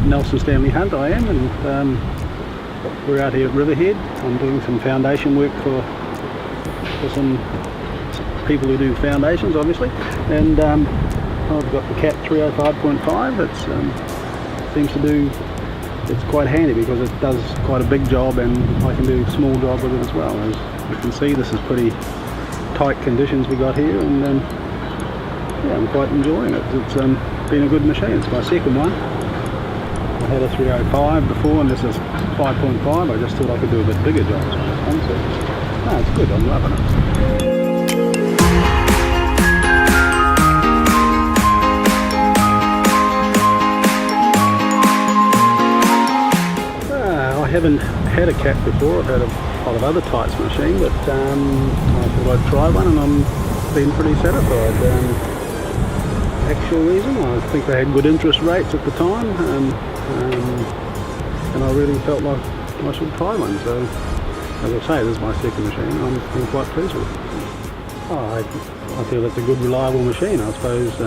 Nelson Stanley-Hunt I am, and we're out here at Riverhead. I'm doing some foundation work for some people who do foundations, obviously, and I've got the Cat 305.5. It seems to do, it's quite handy because it does quite a big job, and I can do a small job with it as well. As you can see, this is pretty tight conditions we got here, and yeah, I'm quite enjoying it. It's been a good machine. It's my second one. I had a 305 before, and this is 5.5. I just thought I could do a bit bigger jobs on this one, so no, it's good. I'm loving it. I haven't had a Cat before. I've had a lot of other types of machine, but I thought I'd try one, and I'm been pretty satisfied. Actual reason, I think they had good interest rates at the time, and I really felt like I should try one. So, as I say, this is my second machine. I'm quite pleased with it. I feel it's a good, reliable machine. I suppose.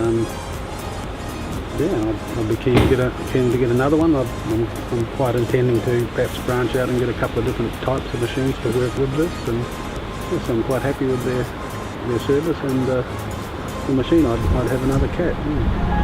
Yeah, I'd be keen to get another one. I'm quite intending to perhaps branch out and get a couple of different types of machines to work with this, and yes, I'm quite happy with their service, and the machine. I'd have another Cat. Yeah.